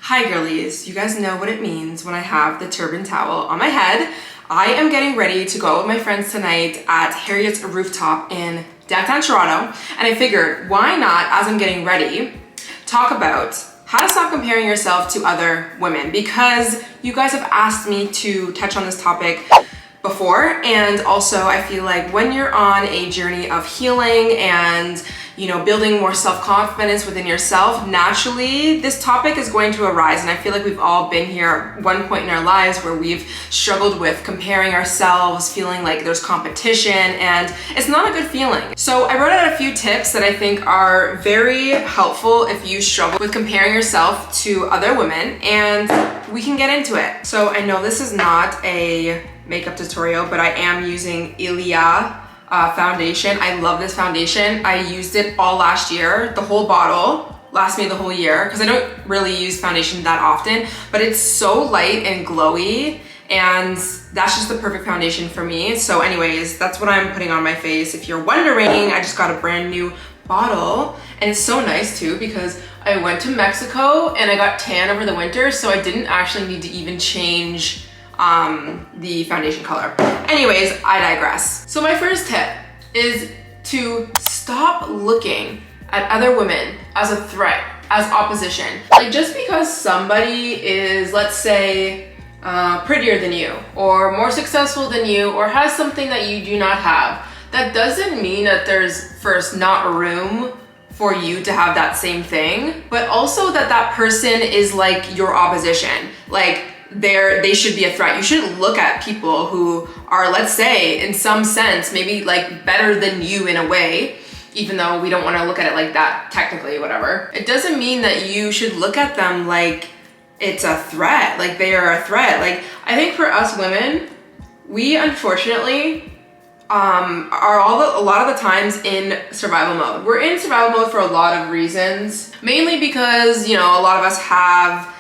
Hi girlies, you guys know what it means when I have the turban towel on my head. I am getting ready to go out with my friends tonight at Harriet's Rooftop in downtown Toronto, and I figured why not, as I'm getting ready, talk about how to stop comparing yourself to other women, because you guys have asked me to touch on this topic before, and also I feel like when you're on a journey of healing and building more self-confidence within yourself, naturally this topic is going to arise. And I feel like we've all been here at one point in our lives where we've struggled with comparing ourselves, feeling like there's competition, and it's not a good feeling. So I wrote out a few tips that I think are very helpful if you struggle with comparing yourself to other women, and we can get into it. So I know this is not a makeup tutorial, but I am using Ilia foundation. I love this foundation. I used it all last year. The whole bottle lasts me the whole year because I don't really use foundation that often, but it's so light and glowy, and that's just the perfect foundation for me. So anyways, that's what I'm putting on my face. If you're wondering, I just got a brand new bottle, and it's so nice too because I went to Mexico and I got tan over the winter, so I didn't actually need to even change the foundation color. Anyways, I digress. So my first tip is to stop looking at other women as a threat, as opposition. Like, just because somebody is, let's say, prettier than you, or more successful than you, or has something that you do not have, that doesn't mean that there's first not room for you to have that same thing, but also that that person is like your opposition. Like, they should be a threat. You shouldn't look at people who are, let's say, in some sense, maybe like better than you in a way, even though we don't want to look at it like that technically, whatever. It doesn't mean that you should look at them like it's a threat, like they are a threat. Like, I think for us women, we unfortunately are a lot of the times in survival mode. We're in survival mode for a lot of reasons, mainly because, a lot of us have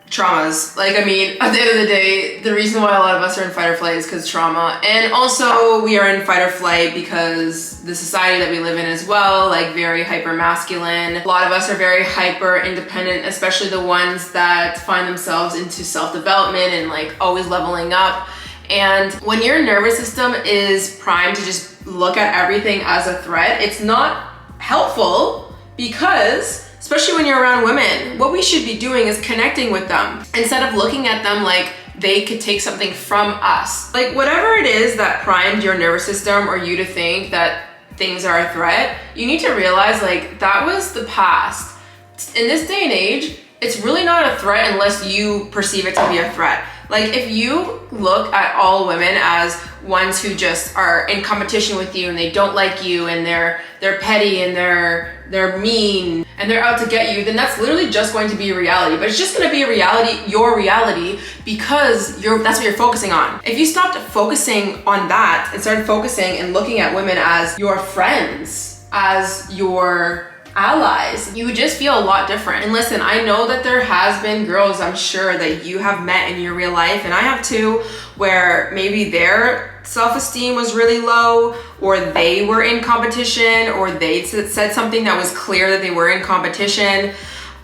traumas. Like, I mean, at the end of the day, the reason why a lot of us are in fight or flight is because trauma. And also we are in fight or flight because the society that we live in as well, like very hyper masculine. A lot of us are very hyper independent, especially the ones that find themselves into self-development and like always leveling up. And when your nervous system is primed to just look at everything as a threat, it's not helpful, because especially when you're around women, what we should be doing is connecting with them instead of looking at them like they could take something from us. Like, whatever it is that primed your nervous system or you to think that things are a threat, you need to realize like that was the past. In this day and age, it's really not a threat unless you perceive it to be a threat. Like, if you look at all women as ones who just are in competition with you and they don't like you and they're petty and they're mean and they're out to get you, then that's literally just going to be a reality. But it's just going to be a reality, your reality, because that's what you're focusing on. If you stopped focusing on that and started focusing and looking at women as your friends, as your allies, you would just feel a lot different. And listen, I know that there has been girls, I'm sure, that you have met in your real life, and I have too, where maybe their self-esteem was really low, or they were in competition, or they said something that was clear that they were in competition,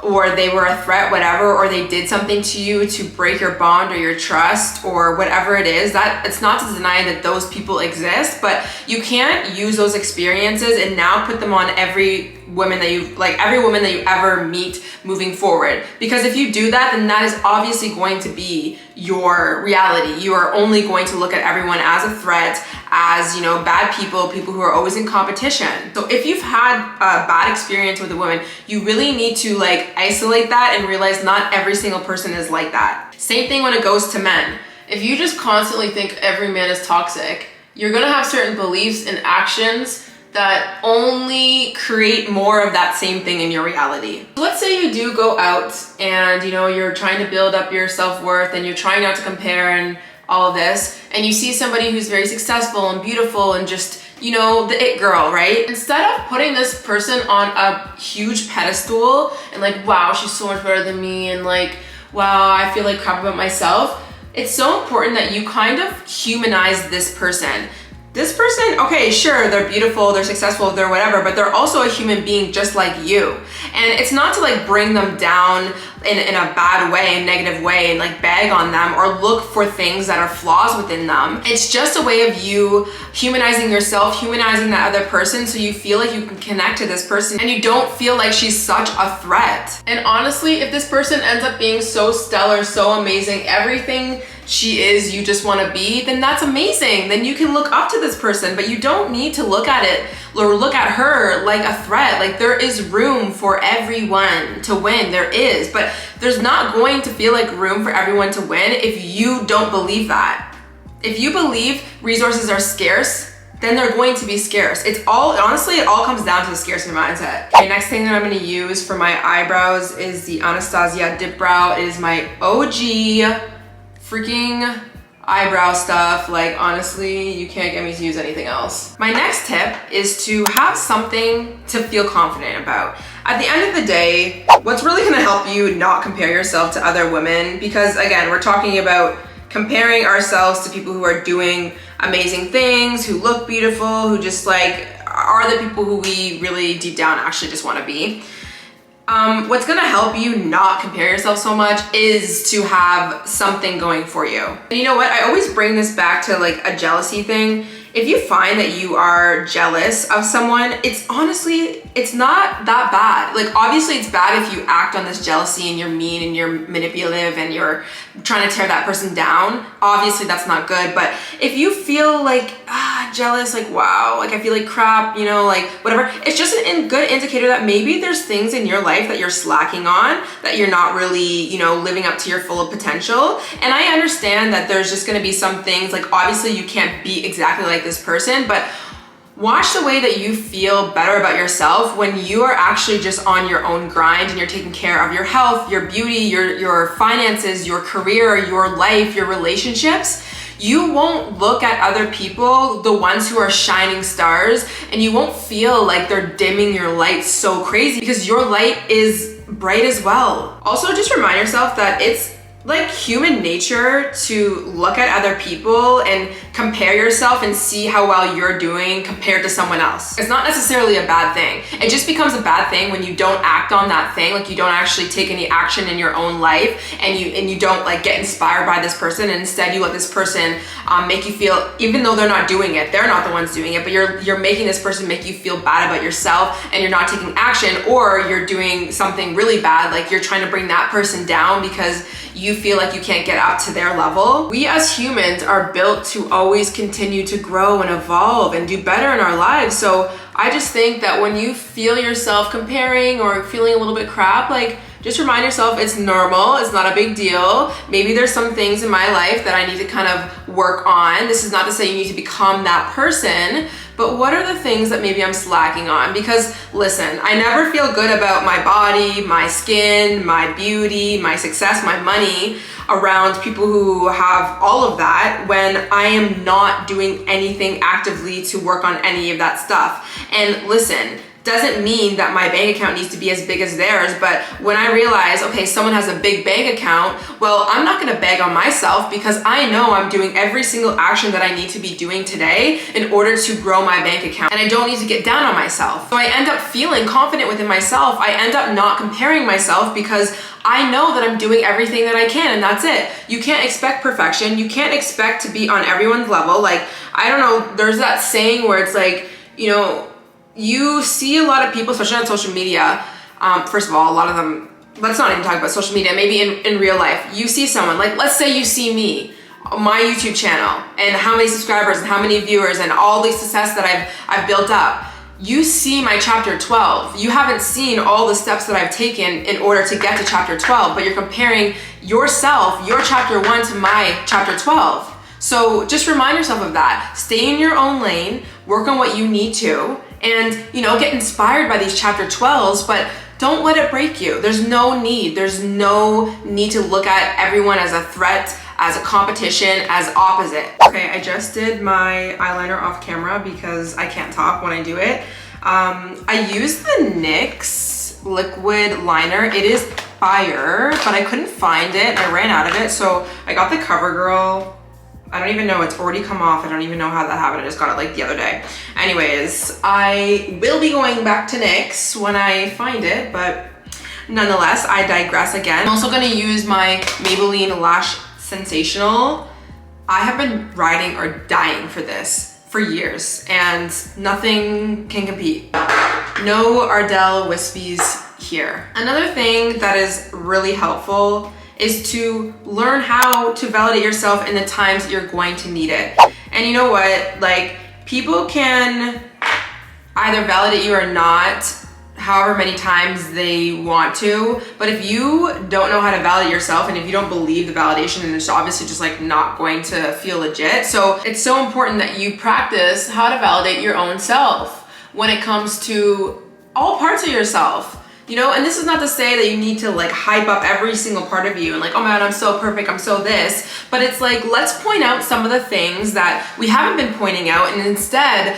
or they were a threat, whatever, or they did something to you to break your bond or your trust or whatever it is. That it's not to deny that those people exist, but you can't use those experiences and now put them on every woman that you ever meet moving forward. Because if you do that, then that is obviously going to be your reality. You are only going to look at everyone as a threat, as, bad people who are always in competition. So if you've had a bad experience with a woman, you really need to isolate that and realize not every single person is like that. Same thing when it goes to men. If you just constantly think every man is toxic, you're gonna have certain beliefs and actions that only create more of that same thing in your reality. So let's say you do go out and you're trying to build up your self-worth and you're trying not to compare and all of this, and you see somebody who's very successful and beautiful and just, the it girl, right? Instead of putting this person on a huge pedestal and wow, she's so much better than me, and wow, I feel like crap about myself, it's so important that you kind of humanize this person. this person, okay, sure, they're beautiful, they're successful, they're whatever, but they're also a human being just like you. And it's not to like bring them down in a bad way, a negative way, and like bag on them or look for things that are flaws within them. It's just a way of you humanizing yourself, humanizing that other person, so you feel like you can connect to this person and you don't feel like she's such a threat. And honestly, if this person ends up being so stellar, so amazing, everything she is you just want to be, then that's amazing. Then you can look up to this person, but you don't need to look at it or look at her like a threat. Like, there is room for everyone to win, there is, but there's not going to feel like room for everyone to win if you don't believe that. If you believe resources are scarce, then they're going to be scarce. It's all, honestly, it all comes down to the scarcity mindset. Okay, next thing that I'm gonna use for my eyebrows is the Anastasia Dip Brow. It is my OG freaking eyebrow stuff. Like, honestly, you can't get me to use anything else. My next tip is to have something to feel confident about. At the end of the day, what's really gonna help you not compare yourself to other women, because again, we're talking about comparing ourselves to people who are doing amazing things, who look beautiful, who just like are the people who we really deep down actually just wanna be. What's gonna help you not compare yourself so much is to have something going for you. And you know what? I always bring this back to like a jealousy thing. If you find that you are jealous of someone, it's honestly, it's not that bad. Like, obviously it's bad if you act on this jealousy and you're mean and you're manipulative and you're trying to tear that person down. Obviously that's not good. But if you feel like, jealous, like, wow, like I feel like crap, you know, like whatever, it's just a good indicator that maybe there's things in your life that you're slacking on, that you're not really, you know, living up to your full potential. And I understand that there's just gonna be some things, like obviously you can't be exactly like this person, but watch the way that you feel better about yourself when you are actually just on your own grind and you're taking care of your health, your beauty, your finances, your career, your life, your relationships. You won't look at other people, the ones who are shining stars, and you won't feel like they're dimming your light so crazy, because your light is bright as well. Also, just remind yourself that it's like human nature to look at other people and compare yourself and see how well you're doing compared to someone else. It's not necessarily a bad thing. It just becomes a bad thing when you don't act on that thing, like you don't actually take any action in your own life, and you don't like get inspired by this person, and instead you let this person make you feel, even though they're not doing it, they're not the ones doing it, but you're making this person make you feel bad about yourself, and you're not taking action, or you're doing something really bad, like you're trying to bring that person down because you feel like you can't get up to their level. We as humans are built to always continue to grow and evolve and do better in our lives. So I just think that when you feel yourself comparing or feeling a little bit crap, like just remind yourself it's normal, it's not a big deal. Maybe there's some things in my life that I need to kind of work on. This is not to say you need to become that person, but what are the things that maybe I'm slacking on? Because listen, I never feel good about my body, my skin, my beauty, my success, my money around people who have all of that when I am not doing anything actively to work on any of that stuff. And listen, doesn't mean that my bank account needs to be as big as theirs, but when I realize, okay, someone has a big bank account, well, I'm not gonna beg on myself, because I know I'm doing every single action that I need to be doing today in order to grow my bank account, and I don't need to get down on myself. So I end up feeling confident within myself. I end up not comparing myself because I know that I'm doing everything that I can, and that's it. You can't expect perfection. You can't expect to be on everyone's level. Like, I don't know, there's that saying where it's like, you know, you see a lot of people, especially on social media, first of all, a lot of them, let's not even talk about social media, maybe in real life, you see someone, like let's say you see me, my YouTube channel, and how many subscribers and how many viewers and all the success that I've built up. You see my chapter 12. You haven't seen all the steps that I've taken in order to get to chapter 12, but you're comparing yourself, your chapter 1 to my chapter 12. So just remind yourself of that. Stay in your own lane, work on what you need to, and you know, get inspired by these chapter 12s, but don't let it break you. There's no need to look at everyone as a threat, as a competition, as opposite. Okay, I just did my eyeliner off camera because I can't talk when I do it. I used the NYX liquid liner. It is fire, but I couldn't find it. I ran out of it, so I got the CoverGirl I don't even know, it's already come off. I don't even know how that happened. I just got it like the other day. Anyways, I will be going back to NYX when I find it, but nonetheless, I digress again. I'm also gonna use my Maybelline Lash Sensational. I have been riding or dying for this for years, and nothing can compete. No Ardell Wispies here. Another thing that is really helpful is to learn how to validate yourself in the times that you're going to need it. And you know what? Like, people can either validate you or not however many times they want to, but if you don't know how to validate yourself and if you don't believe the validation, then it's obviously just like not going to feel legit. So it's so important that you practice how to validate your own self when it comes to all parts of yourself. You know, and this is not to say that you need to like hype up every single part of you and like, oh man, I'm so perfect, I'm so this, but it's like, let's point out some of the things that we haven't been pointing out, and instead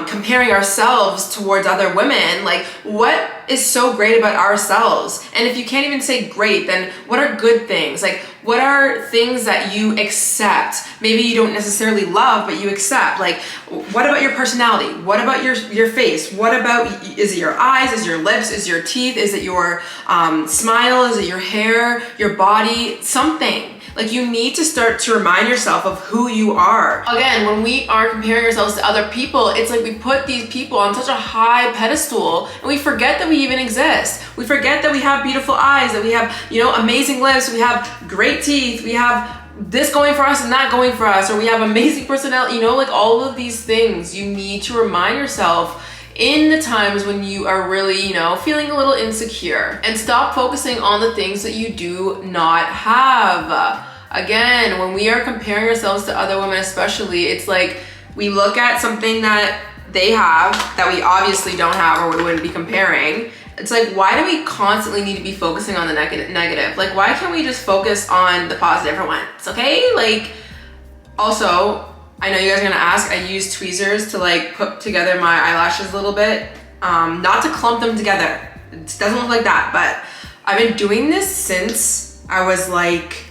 comparing ourselves towards other women. Like, what is so great about ourselves? And if you can't even say great, then what are good things? Like, what are things that you accept? Maybe you don't necessarily love, but you accept. Like, what about your personality? What about your face? What about, is it your eyes? Is it your lips? Is it your teeth? Is it your smile? Is it your hair? Your body? Something. Like, you need to start to remind yourself of who you are. Again, when we are comparing ourselves to other people, it's like we put these people on such a high pedestal and we forget that we even exist. We forget that we have beautiful eyes, that we have, you know, amazing lips, we have great teeth, we have this going for us and that going for us, or we have amazing personality, you know, like all of these things. You need to remind yourself in the times when you are really, you know, feeling a little insecure, and stop focusing on the things that you do not have. Again, when we are comparing ourselves to other women especially, it's like we look at something that they have that we obviously don't have or we wouldn't be comparing. It's like, why do we constantly need to be focusing on the negative? Like, why can't we just focus on the positive for once, okay? Like, also, I know you guys are gonna ask, I use tweezers to like put together my eyelashes a little bit, not to clump them together. It doesn't look like that, but I've been doing this since I was like,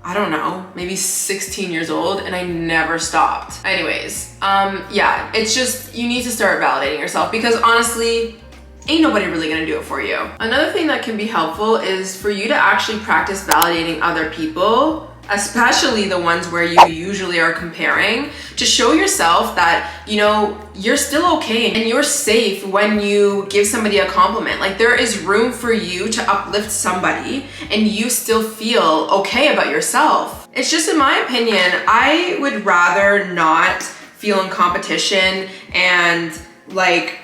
I don't know, maybe 16 years old, and I never stopped. Anyways, yeah, it's just, you need to start validating yourself, because honestly, ain't nobody really gonna do it for you. Another thing that can be helpful is for you to actually practice validating other people, especially the ones where you usually are comparing, to show yourself that, you know, you're still okay and you're safe when you give somebody a compliment. Like, there is room for you to uplift somebody and you still feel okay about yourself. It's just, in my opinion, I would rather not feel in competition and like,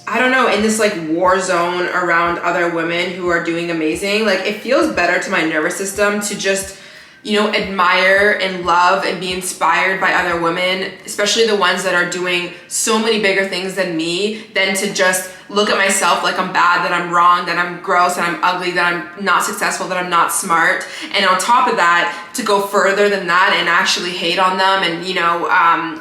I don't know, in this like war zone around other women who are doing amazing. Like, it feels better to my nervous system to just, you know, admire and love and be inspired by other women, especially the ones that are doing so many bigger things than me, than to just look at myself like I'm bad, that I'm wrong, that I'm gross, that I'm ugly, that I'm not successful, that I'm not smart. And on top of that, to go further than that and actually hate on them and, you know,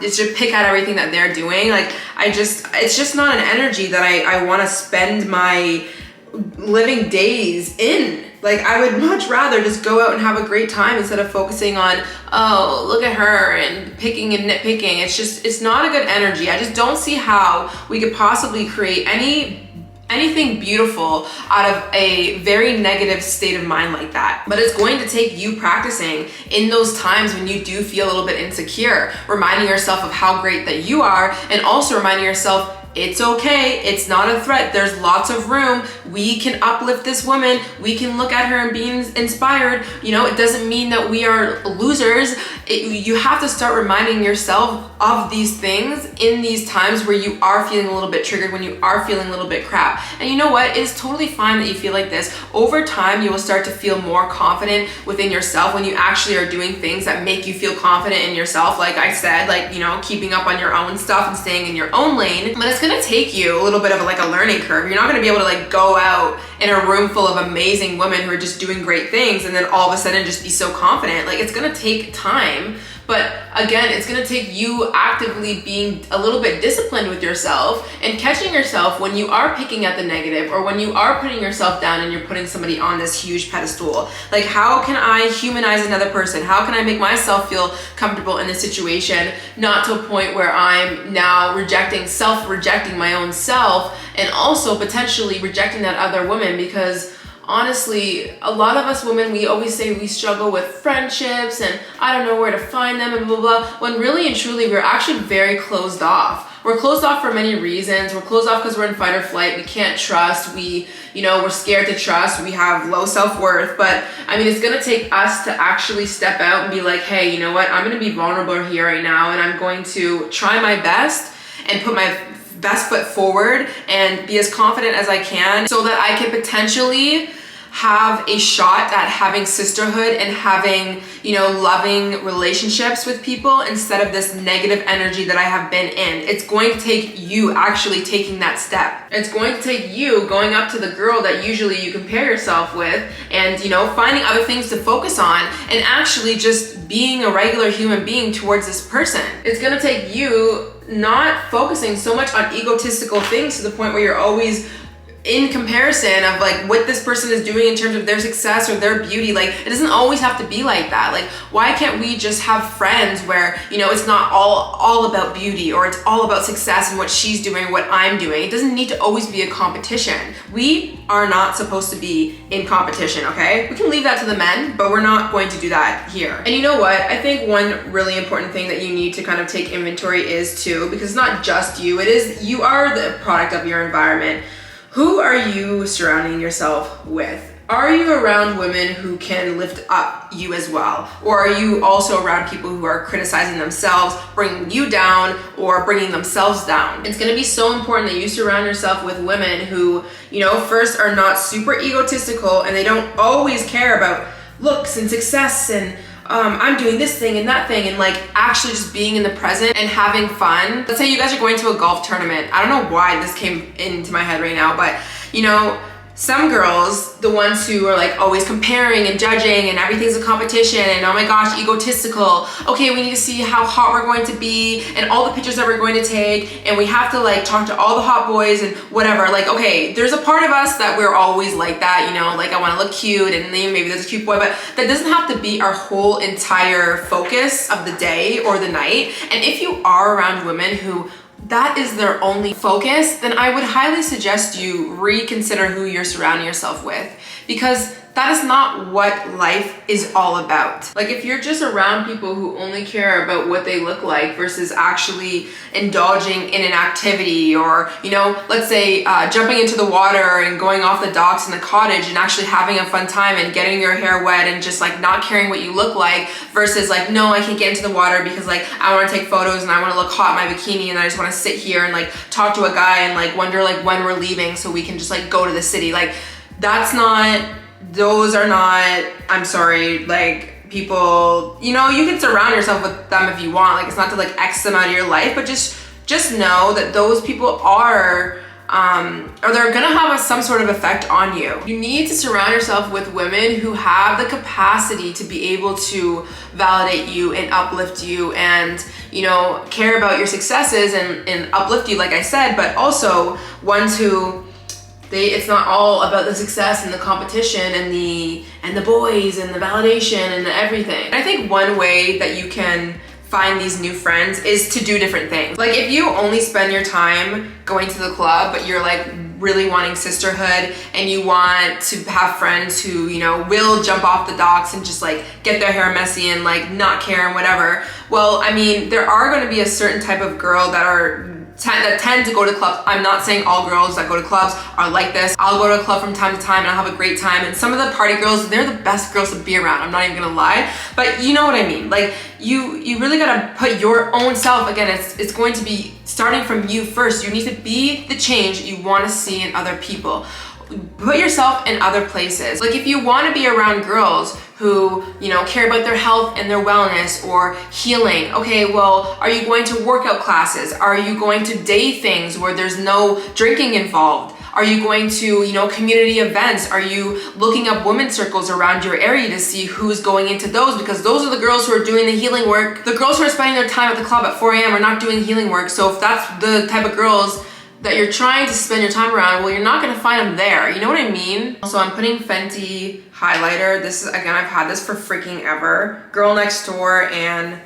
it's just pick at everything that they're doing. Like, it's just not an energy that I want to spend my living days in. Like, I would much rather just go out and have a great time instead of focusing on, oh, look at her, and picking and nitpicking. It's just, it's not a good energy. I just don't see how we could possibly create anything beautiful out of a very negative state of mind like that. But it's going to take you practicing in those times when you do feel a little bit insecure, reminding yourself of how great that you are, and also reminding yourself, it's okay, it's not a threat, there's lots of room, we can uplift this woman, we can look at her and be inspired. You know, it doesn't mean that we are losers. You have to start reminding yourself of these things in these times where you are feeling a little bit triggered, when you are feeling a little bit crap. And you know what, it's totally fine that you feel like this. Over time, you will start to feel more confident within yourself when you actually are doing things that make you feel confident in yourself. Like I said, like, you know, keeping up on your own stuff and staying in your own lane. But it's gonna take you a little bit of like a learning curve. You're not gonna be able to like go out in a room full of amazing women who are just doing great things and then all of a sudden just be so confident. Like, it's gonna take time. But again, it's gonna take you actively being a little bit disciplined with yourself and catching yourself when you are picking at the negative or when you are putting yourself down and you're putting somebody on this huge pedestal. Like, how can I humanize another person? How can I make myself feel comfortable in this situation, not to a point where I'm now self-rejecting my own self, and also potentially rejecting that other woman? Because honestly, a lot of us women, we always say we struggle with friendships and I don't know where to find them and blah, blah, blah, when really and truly we're actually very closed off. We're closed off for many reasons. We're closed off because we're in fight or flight. We can't trust. We're scared to trust. We have low self-worth. But I mean, it's gonna take us to actually step out and be like, hey, you know what? I'm gonna be vulnerable here right now, and I'm going to try my best and put my best foot forward and be as confident as I can so that I can potentially have a shot at having sisterhood and having, loving relationships with people instead of this negative energy that I have been in. It's going to take you actually taking that step. It's going to take you going up to the girl that usually you compare yourself with and, finding other things to focus on and actually just being a regular human being towards this person. It's going to take you not focusing so much on egotistical things to the point where you're always in comparison of like what this person is doing in terms of their success or their beauty. Like, it doesn't always have to be like that. Like, why can't we just have friends where, it's not all about beauty or it's all about success and what she's doing, what I'm doing. It doesn't need to always be a competition. We are not supposed to be in competition, okay? We can leave that to the men, but we're not going to do that here. And you know what? I think one really important thing that you need to kind of take inventory is too, because it's not just you, you are the product of your environment. Who are you surrounding yourself with? Are you around women who can lift up you as well? Or are you also around people who are criticizing themselves, bringing you down, or bringing themselves down? It's gonna be so important that you surround yourself with women who, first are not super egotistical and they don't always care about looks and success and I'm doing this thing and that thing, and like actually just being in the present and having fun. Let's say you guys are going to a golf tournament. I don't know why this came into my head right now, but some girls, the ones who are like always comparing and judging and everything's a competition and oh my gosh, egotistical. Okay, we need to see how hot we're going to be and all the pictures that we're going to take, and we have to like talk to all the hot boys and whatever. Like, okay, there's a part of us that we're always like that, like I want to look cute and then maybe there's a cute boy, but that doesn't have to be our whole entire focus of the day or the night. And if you are around women who that is their only focus, then I would highly suggest you reconsider who you're surrounding yourself with, because that is not what life is all about. Like, if you're just around people who only care about what they look like versus actually indulging in an activity or, let's say jumping into the water and going off the docks in the cottage and actually having a fun time and getting your hair wet and just like not caring what you look like versus like, no, I can't get into the water because like I want to take photos and I want to look hot in my bikini and I just want to sit here and like talk to a guy and like wonder like when we're leaving so we can just like go to the city. Like, those are not, I'm sorry, like people, you can surround yourself with them if you want. Like, it's not to like X them out of your life, but just know that those people are, or they're gonna have some sort of effect on you. You need to surround yourself with women who have the capacity to be able to validate you and uplift you and, care about your successes and uplift you, like I said, but also ones who, it's not all about the success and the competition and the boys and the validation and the everything. And I think one way that you can find these new friends is to do different things. Like, if you only spend your time going to the club, but you're like really wanting sisterhood and you want to have friends who, will jump off the docks and just like get their hair messy and like not care and whatever. Well, I mean, there are going to be a certain type of girl that tend to go to clubs. I'm not saying all girls that go to clubs are like this. I'll go to a club from time to time and I'll have a great time. And some of the party girls, they're the best girls to be around. I'm not even gonna lie, but you know what I mean. Like, you really gotta put your own self, again, it's going to be starting from you first. You need to be the change you wanna see in other people. Put yourself in other places. Like, if you wanna be around girls who, care about their health and their wellness or healing. Okay, well, are you going to workout classes? Are you going to day things where there's no drinking involved? Are you going to, you know, community events? Are you looking up women's circles around your area to see who's going into those? Because those are the girls who are doing the healing work. The girls who are spending their time at the club at 4 a.m. are not doing healing work. So if that's the type of girls that you're trying to spend your time around, well, you're not gonna find them there. You know what I mean? So I'm putting Fenty highlighter. This is, again, I've had this for freaking ever. Girl Next Door and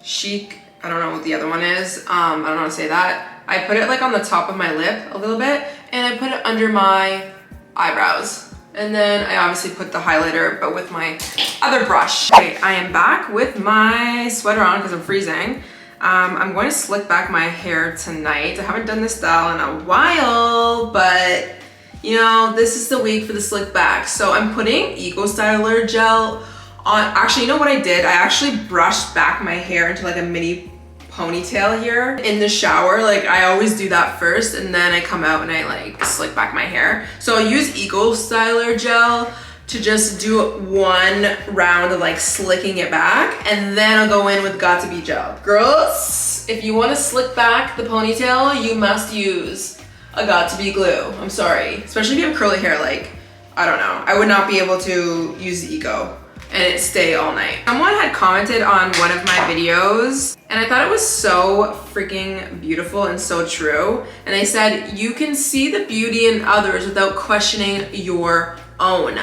Chic, I don't know what the other one is. I don't know how to say that. I put it like on the top of my lip a little bit, and I put it under my eyebrows. And then I obviously put the highlighter, but with my other brush. Okay, I am back with my sweater on because I'm freezing. I'm going to slick back my hair tonight. I haven't done this style in a while, but you know, this is the week for the slick back. So I'm putting Eco Styler gel on. Actually, you know what I did? I actually brushed back my hair into like a mini ponytail here in the shower. Like I always do that first, and then I come out and I like slick back my hair. So I use Eco Styler gel to just do one round of like slicking it back, and then I'll go in with Got2b gel. Girls, if you want to slick back the ponytail, you must use a Got2b glue. I'm sorry, especially if you have curly hair. Like, I don't know, I would not be able to use the Eco and it stay all night. Someone had commented on one of my videos and I thought it was so freaking beautiful and so true. And they said, you can see the beauty in others without questioning your own.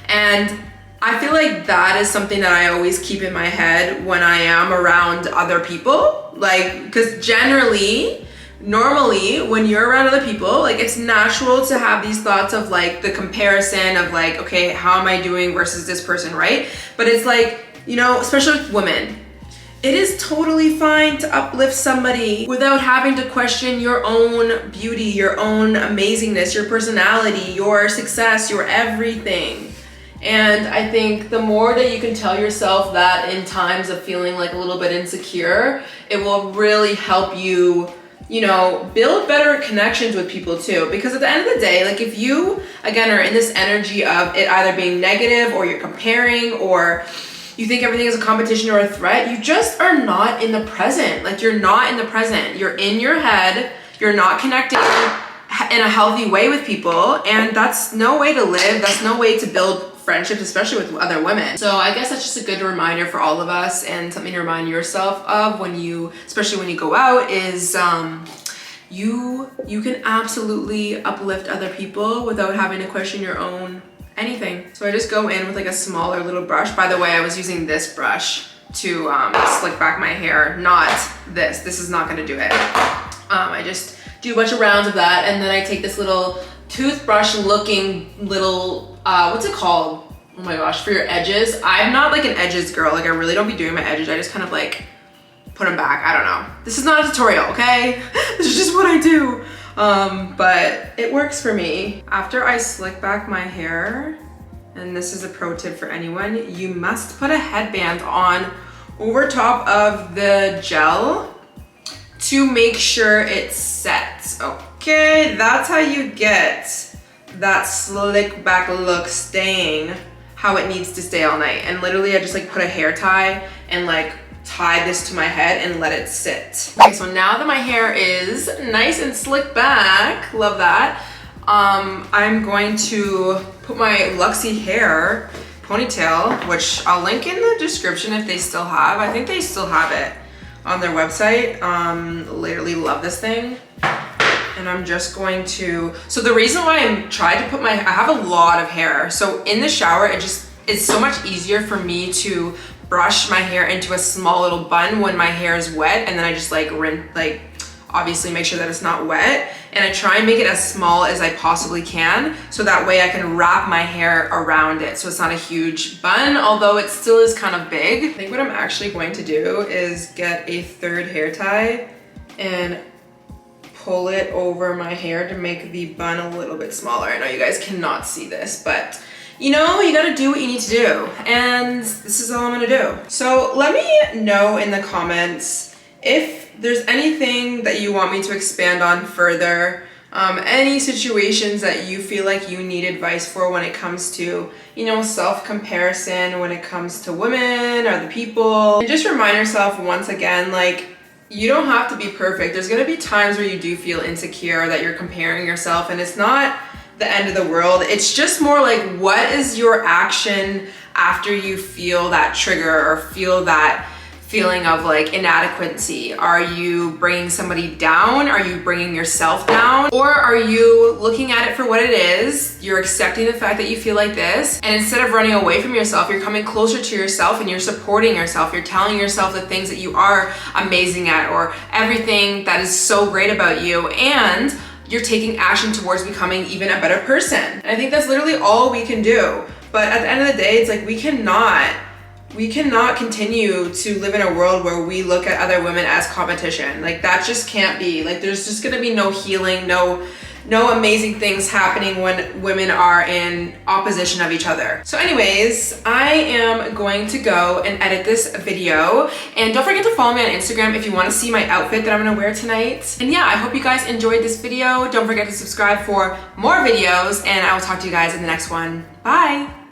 And I feel like that is something that I always keep in my head when I am around other people. Like, because normally when you're around other people, like it's natural to have these thoughts of like the comparison of like, okay, how am I doing versus this person, right? But it's like, you know, especially with women, it is totally fine to uplift somebody without having to question your own beauty, your own amazingness, your personality, your success, your everything. And I think the more that you can tell yourself that in times of feeling like a little bit insecure, it will really help you, you know, build better connections with people too. Because at the end of the day, like if you, again, are in this energy of it either being negative or you're comparing or you think everything is a competition or a threat, you just are not in the present. Like you're not in the present. You're in your head. You're not connecting in a healthy way with people. And that's no way to live. That's no way to build friendships, especially with other women. So I guess that's just a good reminder for all of us and something to remind yourself of when you, especially when you go out, is you can absolutely uplift other people without having to question your own anything. So I just go in with like a smaller little brush. By the way, I was using this brush to slick back my hair, not this. This is not gonna do it. I just do a bunch of rounds of that, and then I take this little toothbrush looking little, what's it called? Oh my gosh, for your edges. I'm not like an edges girl. Like I really don't be doing my edges. I just kind of like put them back. I don't know. This is not a tutorial, okay? This is just what I do. But it works for me. After I slick back my hair, and this is a pro tip for anyone, you must put a headband on over top of the gel to make sure it sets. Okay, that's how you get that slick back look staying how it needs to stay all night. And literally I just like put a hair tie and like tie this to my head and let it sit. Okay, so now that my hair is nice and slick back, love that, I'm going to put my Luxie hair ponytail, which I'll link in the description if they still have. I think they still have it on their website. Literally love this thing. And I'm just going to, so the reason why I'm trying to put I have a lot of hair. So in the shower, it's so much easier for me to brush my hair into a small little bun when my hair is wet. And then I just like rinse, like obviously make sure that it's not wet. And I try and make it as small as I possibly can. So that way I can wrap my hair around it. So it's not a huge bun, although it still is kind of big. I think what I'm actually going to do is get a third hair tie and pull it over my hair to make the bun a little bit smaller. I know you guys cannot see this, but you know, you gotta do what you need to do. And this is all I'm gonna do. So let me know in the comments if there's anything that you want me to expand on further, any situations that you feel like you need advice for when it comes to, you know, self-comparison, when it comes to women or the people. And just remind yourself once again, like, You don't have to be perfect. There's gonna be times where you do feel insecure, that you're comparing yourself, and it's not the end of the world. It's just more like, what is your action after you feel that trigger or feel that feeling of like inadequacy? Are you bringing somebody down? Are you bringing yourself down? Or are you looking at it for what it is? You're accepting the fact that you feel like this, and instead of running away from yourself, you're coming closer to yourself and you're supporting yourself. You're telling yourself the things that you are amazing at, or everything that is so great about you, and you're taking action towards becoming even a better person. And I think that's literally all we can do. But at the end of the day, it's like we cannot continue to live in a world where we look at other women as competition. Like, that just can't be. Like, there's just gonna be no healing, no amazing things happening when women are in opposition of each other. So anyways, I am going to go and edit this video, and don't forget to follow me on Instagram if you want to see my outfit that I'm gonna wear tonight. And yeah, I hope you guys enjoyed this video. Don't forget to subscribe for more videos, and I will talk to you guys in the next one. Bye.